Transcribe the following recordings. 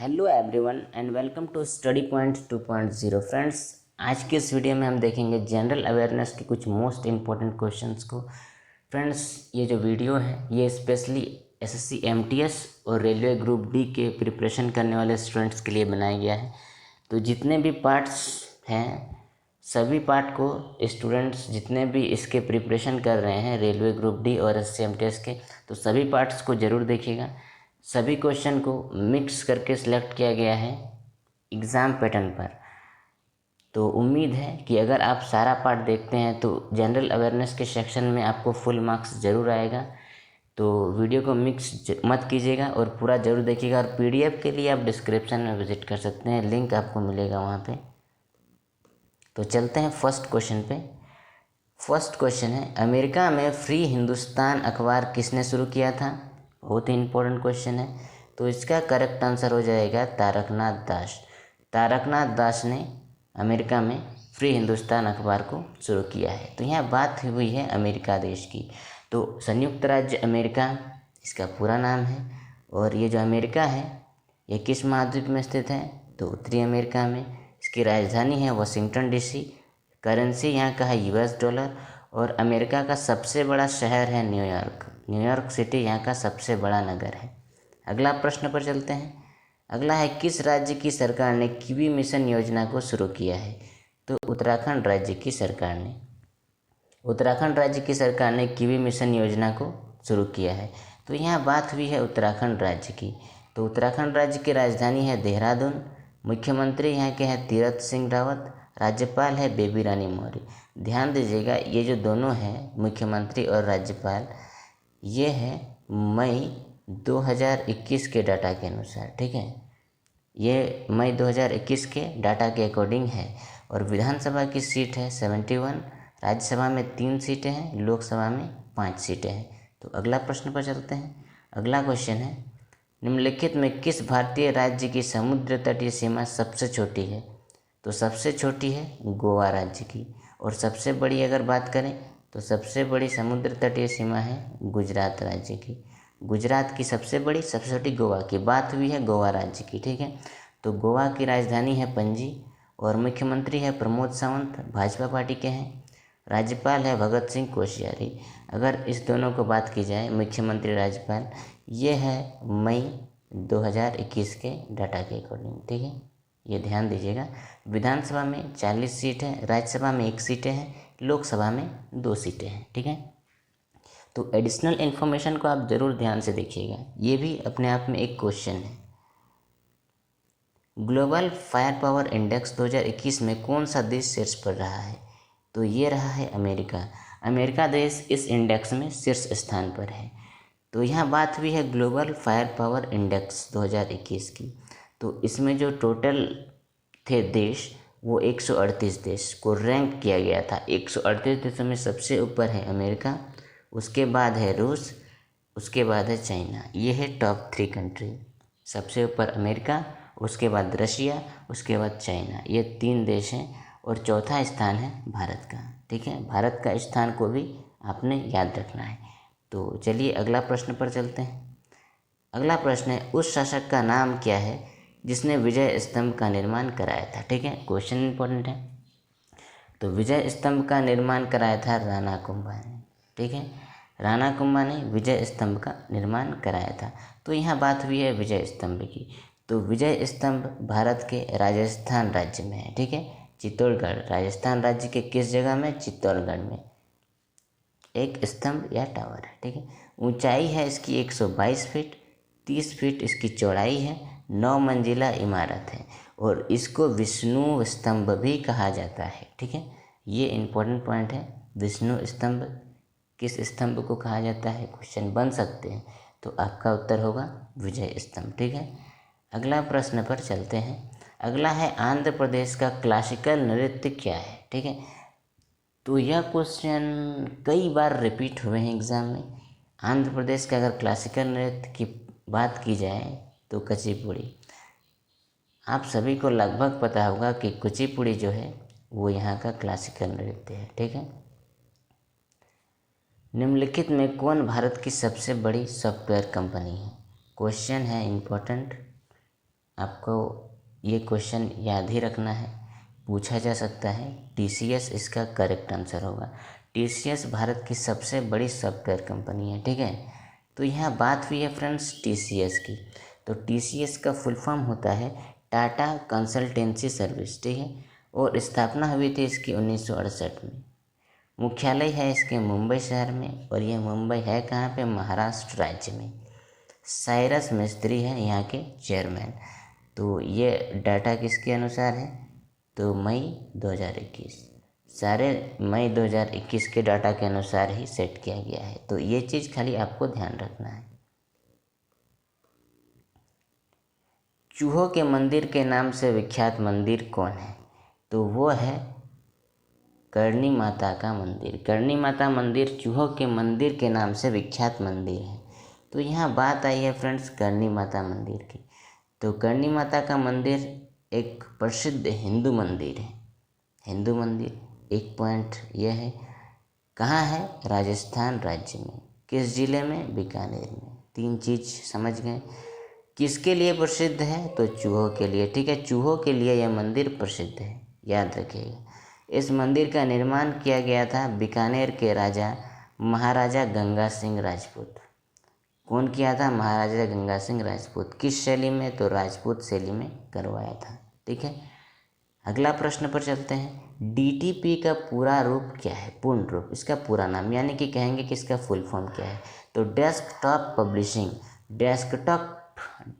Hello everyone and welcome to study point 2.0 friends. आज के इस वीडियो में हम देखेंगे जनरल अवेयरनेस के कुछ मोस्ट इम्पोर्टेंट क्वेश्चंस को। फ्रेंड्स, ये जो वीडियो है ये स्पेशली एसएससी एमटीएस और रेलवे ग्रुप डी के प्रिपरेशन करने वाले स्टूडेंट्स के लिए बनाया गया है। तो जितने भी पार्ट्स हैं सभी पार्ट को स्टूडेंट्स जितने भी इसके प्रिपरेशन कर रहे हैं रेलवे ग्रुप डी और एसएससी एमटीएस के, तो सभी पार्ट्स को ज़रूर देखिएगा। सभी क्वेश्चन को मिक्स करके सिलेक्ट किया गया है एग्ज़ाम पैटर्न पर। तो उम्मीद है कि अगर आप सारा पार्ट देखते हैं तो जनरल अवेयरनेस के सेक्शन में आपको फुल मार्क्स ज़रूर आएगा। तो वीडियो को मिक्स मत कीजिएगा और पूरा ज़रूर देखिएगा। और पीडीएफ के लिए आप डिस्क्रिप्शन में विजिट कर सकते हैं, लिंक आपको मिलेगा वहाँ पे। तो चलते हैं फर्स्ट क्वेश्चन पे। फर्स्ट क्वेश्चन है, अमेरिका में फ्री हिंदुस्तान अखबार किसने शुरू किया था? बहुत ही इम्पोर्टेंट क्वेश्चन है। तो इसका करेक्ट आंसर हो जाएगा तारकनाथ दास। तारकनाथ दास ने अमेरिका में फ्री हिंदुस्तान अखबार को शुरू किया है। तो यहाँ बात हुई है अमेरिका देश की। तो संयुक्त राज्य अमेरिका इसका पूरा नाम है। और ये जो अमेरिका है ये किस महाद्वीप में स्थित है? तो उत्तरी अमेरिका में। इसकी राजधानी है वाशिंगटन डीसी। करेंसी यहाँ का है यूएस डॉलर। और अमेरिका का सबसे बड़ा शहर है न्यूयॉर्क। न्यूयॉर्क सिटी यहाँ का सबसे बड़ा नगर है। अगला प्रश्न पर चलते हैं। अगला है, किस राज्य की सरकार ने किवी मिशन योजना को शुरू किया है? तो उत्तराखंड राज्य की सरकार ने। उत्तराखंड राज्य की सरकार ने किवी मिशन योजना को शुरू किया है। तो यहाँ बात हुई है उत्तराखंड राज्य की। तो उत्तराखंड राज्य की राजधानी है देहरादून। मुख्यमंत्री यहाँ के हैं तीरथ सिंह रावत। राज्यपाल है बेबी रानी मौर्य। ध्यान दीजिएगा, ये जो दोनों हैं मुख्यमंत्री और राज्यपाल, ये है मई 2021 के डाटा के अनुसार। ठीक है, ये मई 2021 के डाटा के अकॉर्डिंग है। और विधानसभा की सीट है 71। राज्यसभा में 3 सीटें हैं, लोकसभा में 5 सीटें हैं। तो अगला प्रश्न पर चलते हैं। अगला क्वेश्चन है, निम्नलिखित में किस भारतीय राज्य की समुद्र तटीय सीमा सबसे छोटी है? तो सबसे छोटी है गोवा राज्य की। और सबसे बड़ी अगर बात करें तो सबसे बड़ी समुद्र तटीय सीमा है गुजरात राज्य की। गुजरात की सबसे बड़ी, सबसे छोटी गोवा की। बात हुई है गोवा राज्य की। ठीक है, तो गोवा की राजधानी है पणजी। और मुख्यमंत्री है प्रमोद सावंत, भाजपा पार्टी के हैं। राज्यपाल है भगत सिंह कोश्यारी। अगर इस दोनों को बात की जाए, मुख्यमंत्री राज्यपाल, ये है मई 2021 के डाटा के अकॉर्डिंग। ठीक है, ये ध्यान दीजिएगा। विधानसभा में 40 सीट है, राज्यसभा में 1 सीटें हैं, लोकसभा में 2 सीटें हैं। ठीक है, तो एडिशनल इन्फॉर्मेशन को आप ज़रूर ध्यान से देखिएगा, ये भी अपने आप में एक क्वेश्चन है। ग्लोबल फायर पावर इंडेक्स 2021 में कौन सा देश शीर्ष पर रहा है? तो ये रहा है अमेरिका। अमेरिका देश इस इंडेक्स में शीर्ष स्थान पर है। तो यहाँ बात हुई है ग्लोबल फायर पावर इंडेक्स 2021 की। तो इसमें जो टोटल थे देश, वो 138 देश को रैंक किया गया था। 138 देशों में सबसे ऊपर है अमेरिका, उसके बाद है रूस, उसके बाद है चाइना। ये है टॉप 3 कंट्री। सबसे ऊपर अमेरिका, उसके बाद रशिया, उसके बाद चाइना। ये 3 देश हैं। और चौथा स्थान है भारत का। ठीक है, भारत का स्थान को भी आपने याद रखना है। तो चलिए अगला प्रश्न पर चलते हैं। अगला प्रश्न है, उस शासक का नाम क्या है जिसने विजय स्तंभ का निर्माण कराया था? ठीक है, क्वेश्चन इंपॉर्टेंट है। तो विजय स्तंभ का निर्माण कराया था राणा कुंभा ने। ठीक है, राणा कुंभा ने विजय स्तंभ का निर्माण कराया था। तो यहाँ बात हुई है विजय स्तंभ की। तो विजय स्तंभ भारत के राजस्थान राज्य में है। ठीक है, चित्तौड़गढ़, राजस्थान राज्य के किस जगह में? चित्तौड़गढ़ में एक स्तंभ या टावर है। ठीक है, ऊंचाई है इसकी 122 फीट, 30 फीट इसकी चौड़ाई है, 9 मंजिला इमारत है। और इसको विष्णु स्तंभ भी कहा जाता है। ठीक है, ये इंपॉर्टेंट पॉइंट है। विष्णु स्तंभ किस स्तंभ को कहा जाता है? क्वेश्चन बन सकते हैं। तो आपका उत्तर होगा विजय स्तंभ। ठीक है, अगला प्रश्न पर चलते हैं। अगला है, आंध्र प्रदेश का क्लासिकल नृत्य क्या है? ठीक है, तो यह क्वेश्चन कई बार रिपीट हुए हैं एग्ज़ाम में। आंध्र प्रदेश का अगर क्लासिकल नृत्य की बात की जाए तो कुचिपुड़ी। आप सभी को लगभग पता होगा कि कुचिपुड़ी जो है वो यहाँ का क्लासिकल नृत्य है। ठीक है, निम्नलिखित में कौन भारत की सबसे बड़ी सॉफ्टवेयर कंपनी है? क्वेश्चन है इम्पोर्टेंट। आपको ये क्वेश्चन याद ही रखना है, पूछा जा सकता है। TCS इसका करेक्ट आंसर होगा। TCS भारत की सबसे बड़ी सॉफ्टवेयर कंपनी है, ठीक है। तो यहाँ बात हुई है फ्रेंड्स TCS की। तो TCS का फुल फॉर्म होता है टाटा कंसल्टेंसी सर्विस, ठीक है। और स्थापना हुई थी इसकी 1968 में। मुख्यालय है इसके मुंबई शहर में, और यह मुंबई है कहाँ पे, महाराष्ट्र राज्य में। साइरस मिस्त्री हैं यहाँ के चेयरमैन। तो ये डाटा किसके अनुसार है, तो मई 2021, सारे मई 2021 के डाटा के अनुसार ही सेट किया गया है। तो ये चीज़ खाली आपको ध्यान रखना है। चूहों के मंदिर के नाम से विख्यात मंदिर कौन है, तो वो है करणी माता का मंदिर। करणी माता मंदिर चूहों के मंदिर के नाम से विख्यात मंदिर है। तो यहाँ बात आई है फ्रेंड्स करणी माता मंदिर की। तो करणी माता का मंदिर एक प्रसिद्ध हिंदू मंदिर है। हिंदू मंदिर एक पॉइंट यह है, कहाँ है, राजस्थान राज्य में। किस ज़िले में, बीकानेर में। 3 चीज़ समझ गए। किसके लिए प्रसिद्ध है, तो चूहों के लिए, ठीक है। चूहों के लिए यह मंदिर प्रसिद्ध है, याद रखिएगा। इस मंदिर का निर्माण किया गया था बीकानेर के राजा महाराजा गंगा सिंह राजपूत। कौन किया था, महाराजा गंगा सिंह राजपूत। किस शैली में, तो राजपूत शैली में करवाया था, ठीक है। अगला प्रश्न पर चलते हैं। DTP का पूरा रूप क्या है, पूर्ण रूप, इसका पूरा नाम, यानी कि कहेंगे कि इसका फुल फॉर्म क्या है, तो डेस्कटॉप पब्लिशिंग।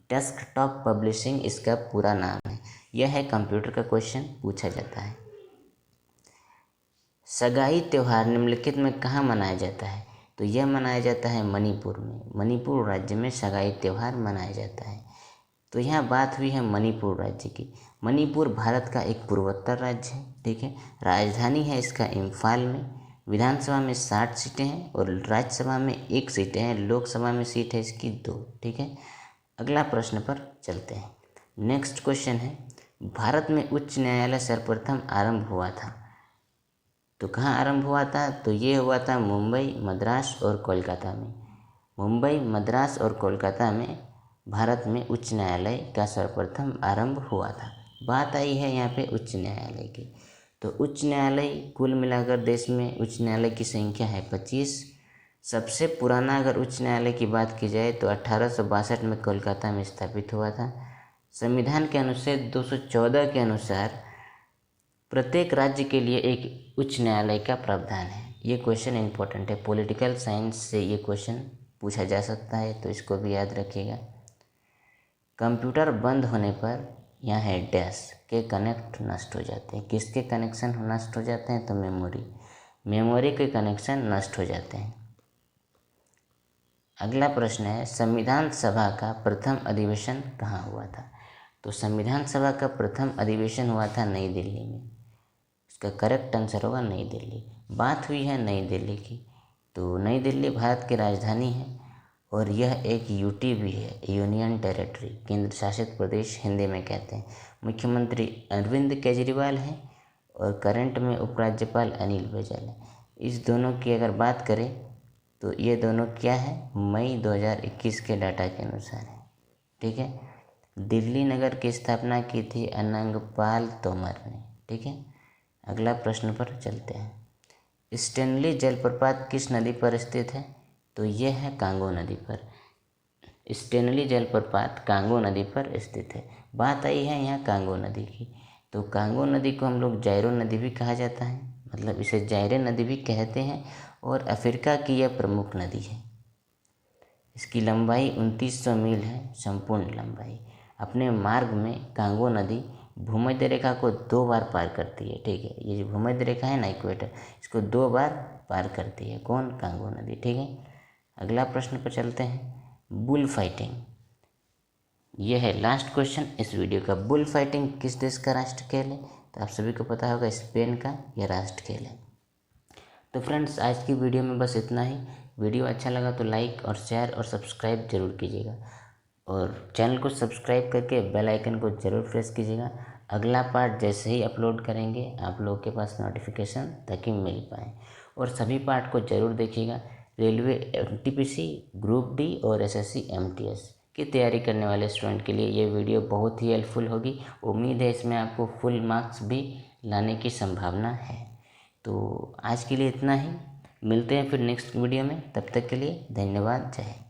डेस्कटॉप पब्लिशिंग इसका पूरा नाम है। यह है कंप्यूटर का क्वेश्चन पूछा जाता है। सगाई त्यौहार निम्नलिखित में कहाँ मनाया जाता है, तो यह मनाया जाता है मणिपुर में। मणिपुर राज्य में सगाई त्यौहार मनाया जाता है। तो यहाँ बात हुई है मणिपुर राज्य की। मणिपुर भारत का एक पूर्वोत्तर राज्य है, ठीक है। राजधानी है इसका इम्फाल में। विधानसभा में 60 सीटें हैं और राज्यसभा में 1 सीटें हैं। लोकसभा में सीट है इसकी 2, ठीक है। अगला प्रश्न पर चलते हैं। नेक्स्ट क्वेश्चन है, भारत में उच्च न्यायालय सर्वप्रथम आरंभ हुआ था, तो कहाँ आरंभ हुआ था, तो ये हुआ था मुंबई, मद्रास और कोलकाता में। मुंबई, मद्रास और कोलकाता में भारत में उच्च न्यायालय का सर्वप्रथम आरंभ हुआ था। बात आई है यहाँ पे उच्च न्यायालय की। तो उच्च न्यायालय कुल मिलाकर देश में उच्च न्यायालय की संख्या है 25। सबसे पुराना अगर उच्च न्यायालय की बात की जाए तो 1862 में कोलकाता में स्थापित हुआ था। संविधान के अनुच्छेद 214 के अनुसार प्रत्येक राज्य के लिए एक उच्च न्यायालय का प्रावधान है। ये क्वेश्चन इंपॉर्टेंट है, पॉलिटिकल साइंस से ये क्वेश्चन पूछा जा सकता है, तो इसको भी याद रखिएगा। कंप्यूटर बंद होने पर यहाँ है डैश के कनेक्ट नष्ट हो जाते हैं। किसके कनेक्शन नष्ट हो जाते हैं, तो मेमोरी के कनेक्शन नष्ट हो जाते हैं। अगला प्रश्न है, संविधान सभा का प्रथम अधिवेशन कहाँ हुआ था, तो संविधान सभा का प्रथम अधिवेशन हुआ था नई दिल्ली में। इसका करेक्ट आंसर होगा नई दिल्ली। बात हुई है नई दिल्ली की। तो नई दिल्ली भारत की राजधानी है और यह एक यूटी भी है, यूनियन टेरिटरी, केंद्र शासित प्रदेश हिंदी में कहते हैं। मुख्यमंत्री अरविंद केजरीवाल हैं और करंट में उपराज्यपाल अनिल बैजल है। इस दोनों की अगर बात करें तो ये दोनों क्या है, मई 2021 के डाटा के अनुसार है, ठीक है। दिल्ली नगर की स्थापना की थी अनंगपाल तोमर ने, ठीक है। अगला प्रश्न पर चलते हैं। स्टेनली जलप्रपात किस नदी पर स्थित है, तो यह है कांगो नदी पर। स्टेनली जलप्रपात कांगो नदी पर स्थित है। बात आई है यहाँ कांगो नदी की। तो कांगो नदी को हम लोग जायरो नदी भी कहा जाता है, मतलब इसे जायरे नदी भी कहते हैं, और अफ्रीका की यह प्रमुख नदी है। इसकी लंबाई 2900 मील है, संपूर्ण लंबाई। अपने मार्ग में कांगो नदी भूमध्य रेखा को 2 बार पार करती है, ठीक है। ये जो भूमध्य रेखा है ना, इक्वेटर, इसको 2 बार पार करती है, कौन, कांगो नदी, ठीक है। अगला प्रश्न पर चलते हैं। बुल फाइटिंग, यह है लास्ट क्वेश्चन इस वीडियो का। बुल फाइटिंग किस देश का राष्ट्र खेल है, तो आप सभी को पता होगा स्पेन का यह राष्ट्र खेल है। तो फ्रेंड्स आज की वीडियो में बस इतना ही। वीडियो अच्छा लगा तो लाइक और शेयर और सब्सक्राइब जरूर कीजिएगा, और चैनल को सब्सक्राइब करके बेल आइकन को ज़रूर प्रेस कीजिएगा। अगला पार्ट जैसे ही अपलोड करेंगे आप लोगों के पास नोटिफिकेशन ताकि मिल पाए, और सभी पार्ट को ज़रूर देखिएगा। रेलवे NTPC, ग्रुप डी और SSC MTS की तैयारी करने वाले स्टूडेंट के लिए ये वीडियो बहुत ही हेल्पफुल होगी। उम्मीद है इसमें आपको फुल मार्क्स भी लाने की संभावना है। तो आज के लिए इतना ही, मिलते हैं फिर नेक्स्ट वीडियो में। तब तक के लिए धन्यवाद, जय हिंद।